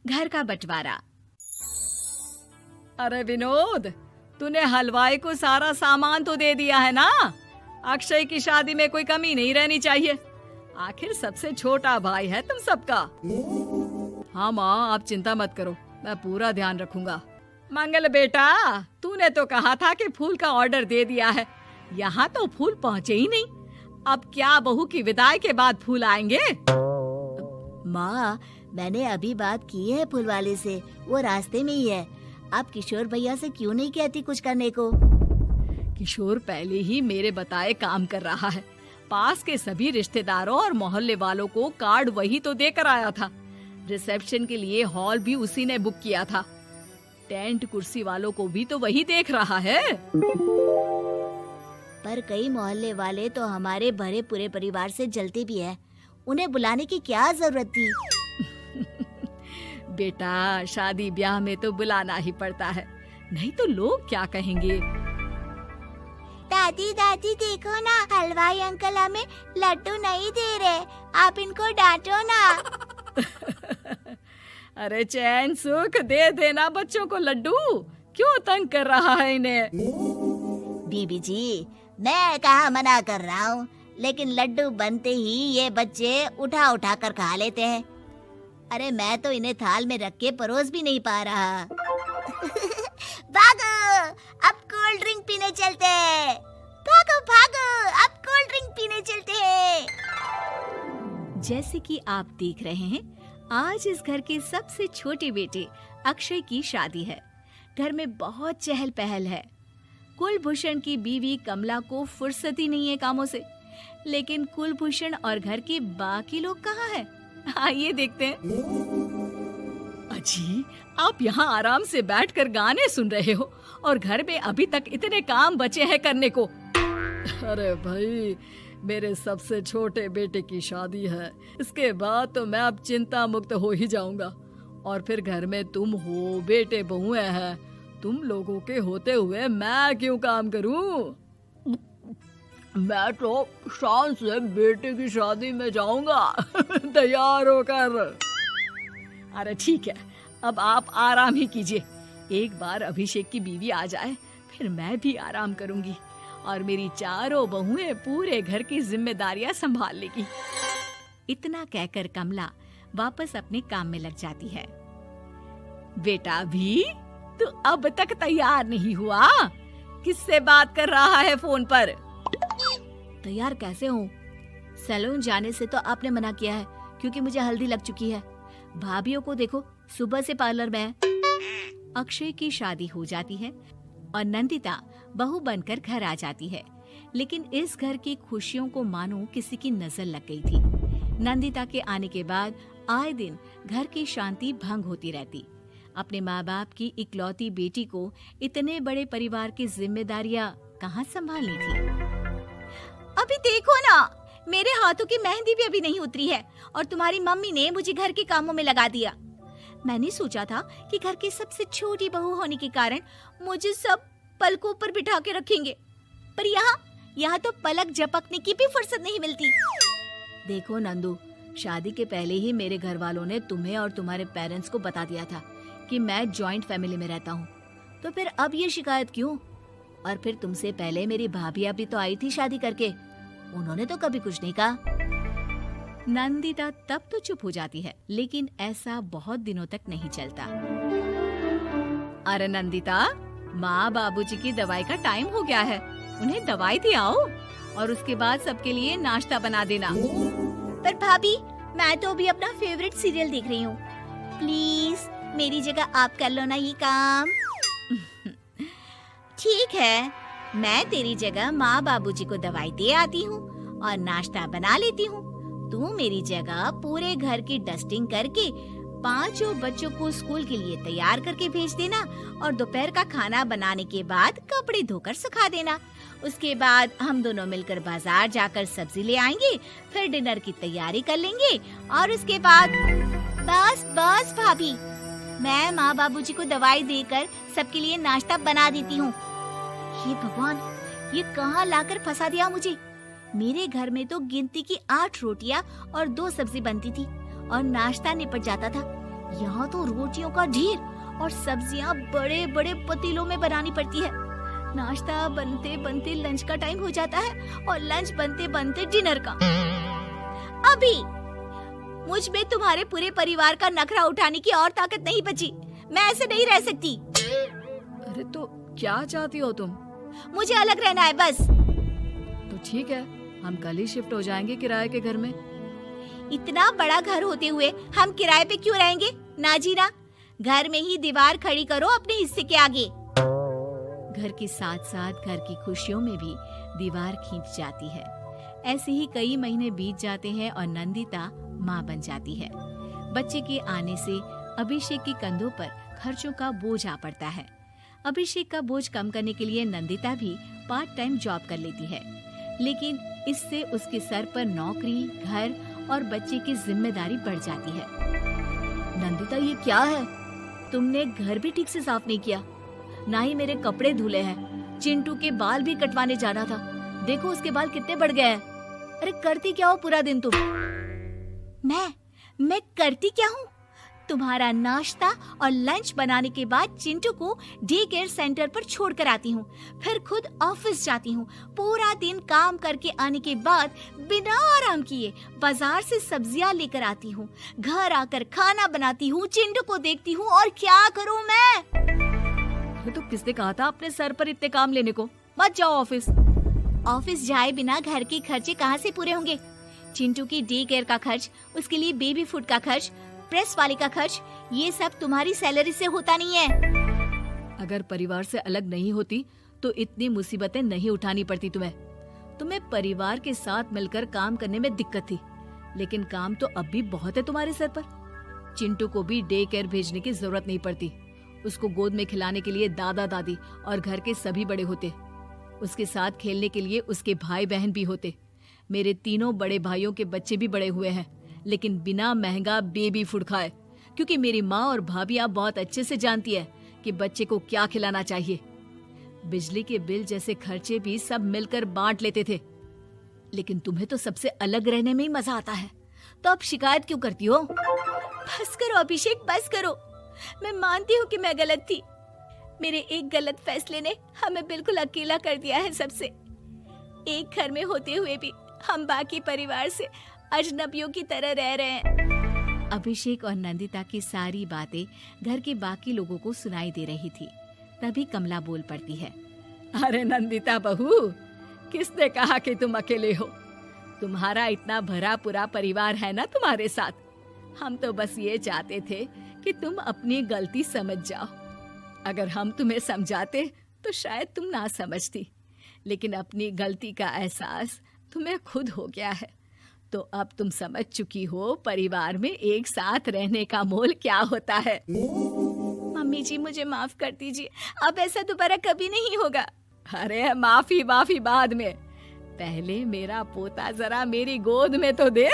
घर का बंटवारा। अरे विनोद, तूने हलवाई को सारा सामान तो दे दिया है ना? अक्षय की शादी में कोई कमी नहीं रहनी चाहिए। आखिर सबसे छोटा भाई है तुम सबका। हाँ माँ, आप चिंता मत करो, मैं पूरा ध्यान रखूंगा। मंगल बेटा, तूने तो कहा था कि फूल का ऑर्डर दे दिया है, यहाँ तो फूल पहुँचे ही नहीं। अब क्या बहू की विदाई के बाद फूल आएंगे? माँ, मैंने अभी बात की है फूल वाले से, वो रास्ते में ही है। आप किशोर भैया से क्यों नहीं कहती कुछ करने को? किशोर पहले ही मेरे बताए काम कर रहा है। पास के सभी रिश्तेदारों और मोहल्ले वालों को कार्ड वही तो देकर आया था। रिसेप्शन के लिए हॉल भी उसी ने बुक किया था। टेंट कुर्सी वालों को भी तो वही देख रहा है। पर कई मोहल्ले वाले तो हमारे भरे पूरे परिवार से जलते भी हैं। उन्हें बुलाने की क्या जरूरत थी? बेटा, शादी ब्याह में तो बुलाना ही पड़ता है, नहीं तो लोग क्या कहेंगे। दादी दादी देखो ना, हलवाई अंकल हमें लड्डू नहीं दे रहे, आप इनको डांटो ना। अरे चैन सुख दे देना बच्चों को लड्डू, क्यों तंग कर रहा है इन्हें? बीबी जी, मैं कहाँ मना कर रहा हूँ, लेकिन लड्डू बनते ही ये बच्चे उठा उठा कर खा लेते हैं। अरे मैं तो इन्हें थाल में रख के परोस भी नहीं पा रहा। भागो, अब कोल्ड ड्रिंक पीने चलते हैं। भागो भागो, अब कोल्ड ड्रिंक पीने चलते हैं। जैसे कि आप देख रहे हैं, आज इस घर के सबसे छोटे बेटे अक्षय की शादी है। घर में बहुत चहल पहल है। कुलभूषण की बीवी कमला को फुर्सत ही नहीं है कामों से, लेकिन कुलभूषण और घर के बाकी लोग कहाँ हैं? आइए देखते हैं। अजी, आप यहाँ आराम से बैठकर गाने सुन रहे हो और घर में अभी तक इतने काम बचे हैं करने को। अरे भाई, मेरे सबसे छोटे बेटे की शादी है, इसके बाद तो मैं अब चिंता मुक्त हो ही जाऊंगा। और फिर घर में तुम हो, बेटे बहुएं हैं, तुम लोगों के होते हुए मैं क्यों काम करूं? मैं तो शान से बेटे की शादी में जाऊंगा तैयार होकर। अरे ठीक है, अब आप आराम ही कीजिए। एक बार अभिषेक की बीवी आ जाए, फिर मैं भी आराम करूंगी और मेरी चारों बहुएं पूरे घर की जिम्मेदारियां संभाल लेगी। इतना कहकर कमला वापस अपने काम में लग जाती है। बेटा भी, तू अब तक तैयार नहीं हुआ? किससे बात कर रहा है फोन पर? तैयार कैसे हूँ? सैलून जाने से तो आपने मना किया है, क्योंकि मुझे हल्दी लग चुकी है। भाभीयों को देखो, सुबह से पार्लर में है। अक्षय की शादी हो जाती है और नंदिता बहू बनकर घर आ जाती है, लेकिन इस घर की खुशियों को मानो किसी की नजर लग गई थी। नंदिता के आने के बाद आए दिन घर की शांति भंग होती रहती। अपने माँ बाप की इकलौती बेटी को इतने बड़े परिवार की जिम्मेदारियां कहाँ संभालनी थी। अभी देखो ना, मेरे हाथों की मेहंदी भी अभी नहीं उतरी है और तुम्हारी मम्मी ने मुझे घर के कामों में लगा दिया। मैंने सोचा था कि घर की सबसे छोटी बहू होने के कारण मुझे सब पलकों पर बिठा के रखेंगे, पर यहाँ तो पलक झपकने की भी फुर्सत नहीं मिलती। देखो नंदू, शादी के पहले ही मेरे घर वालों ने तुम्हें और तुम्हारे पेरेंट्स को बता दिया था कि मैं जॉइंट फैमिली में रहता हूँ, तो फिर अब ये शिकायत क्यों? और फिर तुमसे पहले मेरी भाभी भी तो आई थी शादी करके, उन्होंने तो कभी कुछ नहीं कहा। नंदिता तब तो चुप हो जाती है, लेकिन ऐसा बहुत दिनों तक नहीं चलता। अरे नंदिता, माँ बाबूजी की दवाई का टाइम हो गया है, उन्हें दवाई दे आओ और उसके बाद सबके लिए नाश्ता बना देना। पर भाभी, मैं तो अभी अपना फेवरेट सीरियल देख रही हूँ। प्लीज मेरी जगह आप कर लो ना ये काम। ठीक है, मैं तेरी जगह माँ बाबूजी को दवाई दे आती हूँ और नाश्ता बना लेती हूँ। तू मेरी जगह पूरे घर की डस्टिंग करके 5 बच्चों को स्कूल के लिए तैयार करके भेज देना और दोपहर का खाना बनाने के बाद कपड़े धोकर सुखा देना। उसके बाद हम दोनों मिलकर बाजार जाकर सब्जी ले आएंगे, फिर डिनर की तैयारी कर लेंगे और उसके बाद बस भाभी, मैं माँ बाबूजी को दवाई देकर सबके लिए नाश्ता बना देती हूँ। ये भगवान, ये कहाँ लाकर फंसा दिया मुझे। मेरे घर में तो गिनती की 8 रोटियां और 2 सब्जी बनती थी और नाश्ता निपट जाता था। यहाँ तो रोटियों का ढेर और सब्जियाँ बड़े बड़े पतीलों में बनानी पड़ती है। नाश्ता बनते बनते लंच का टाइम हो जाता है और लंच बनते बनते डिनर का। अभी मुझ में तुम्हारे पूरे परिवार का नखरा उठाने की और ताकत नहीं बची। मैं ऐसे नहीं रह सकती। अरे तो क्या चाहती हो तुम? मुझे अलग रहना है बस। तो ठीक है, हम कल ही शिफ्ट हो जाएंगे किराए के घर में। इतना बड़ा घर होते हुए हम किराए पे क्यों रहेंगे? ना जी ना, घर में ही दीवार खड़ी करो अपने हिस्से के आगे। घर के साथ साथ घर की खुशियों में भी दीवार खींच जाती है। ऐसे ही कई महीने बीत जाते हैं और नंदिता माँ बन जाती है। बच्चे के आने से अभिषेक के कंधों पर खर्चों का बोझ आ पड़ता है। अभिषेक का बोझ कम करने के लिए नंदिता भी पार्ट टाइम जॉब कर लेती है, लेकिन इससे उसके सर पर नौकरी, घर और बच्चे की जिम्मेदारी बढ़ जाती है। नंदिता, ये क्या है? तुमने घर भी ठीक से साफ नहीं किया, ना ही मेरे कपड़े धुले हैं। चिंटू के बाल भी कटवाने जाना था, देखो उसके बाल कितने बढ़ गए हैं। अरे करती क्या हो पूरा दिन तुम? मैं करती क्या हूँ? तुम्हारा नाश्ता और लंच बनाने के बाद चिंटू को डे केयर सेंटर पर छोड़ कर आती हूँ, फिर खुद ऑफिस जाती हूँ। पूरा दिन काम करके आने के बाद बिना आराम किए बाजार से सब्जियाँ लेकर आती हूँ, घर आकर खाना बनाती हूँ, चिंटू को देखती हूँ और क्या करूँ मैं? तो किसने कहा था अपने सर पर इतने काम लेने को? मत जाओ ऑफिस। ऑफिस जाए बिना घर के खर्चे कहाँ से पूरे होंगे? चिंटू की डे केयर का खर्च, उसके लिए बेबी फूड का खर्च, प्रेस वाले का खर्च, ये सब तुम्हारी सैलरी से होता नहीं है। अगर परिवार से अलग नहीं होती तो इतनी मुसीबतें नहीं उठानी पड़ती तुम्हें परिवार के साथ मिलकर काम करने में दिक्कत थी, लेकिन काम तो अब भी बहुत है तुम्हारे सर पर। चिंटू को भी डे केयर भेजने की जरूरत नहीं पड़ती। उसको गोद में खिलाने के लिए दादा दादी और घर के सभी बड़े होते। उसके साथ खेलने के लिए उसके भाई बहन भी होते। मेरे तीनों बड़े भाइयों के बच्चे भी बड़े हुए हैं, लेकिन बिना महंगा बेबी फूड खाए, क्योंकि मेरी माँ और भाभियाँ बहुत अच्छे से जानती है कि बच्चे को क्या खिलाना चाहिए। बिजली के बिल जैसे खर्चे भी सब मिलकर बांट लेते थे, लेकिन तुम्हें तो सबसे अलग रहने में ही मजा आता है, तो अब शिकायत क्यों करती हो? बस करो अभिषेक, बस करो। मैं मानती हूँ कि मैं गलत थी। मेरे एक गलत फैसले ने हमें बिल्कुल अकेला कर दिया है सबसे। एक घर में होते हुए भी हम बाकी परिवार से अजनबियों की तरह रह रहे हैं। अभिषेक और नंदिता की सारी बातें घर के बाकी लोगों को सुनाई दे रही थी। तभी कमला बोल पड़ती है। अरे नंदिता बहू, किसने कहा कि तुम अकेले हो? तुम्हारा इतना भरा पूरा परिवार है ना तुम्हारे साथ। हम तो बस ये चाहते थे कि तुम अपनी गलती समझ जाओ। अगर हम तुम्हें समझाते तो शायद तुम ना समझती, लेकिन अपनी गलती का एहसास तुम्हें खुद हो गया है, तो अब तुम समझ चुकी हो परिवार में एक साथ रहने का मोल क्या होता है। मम्मी जी, मुझे माफ कर दीजिए, अब ऐसा दोबारा कभी नहीं होगा। अरे माफी बाद में, पहले मेरा पोता जरा मेरी गोद में तो दे।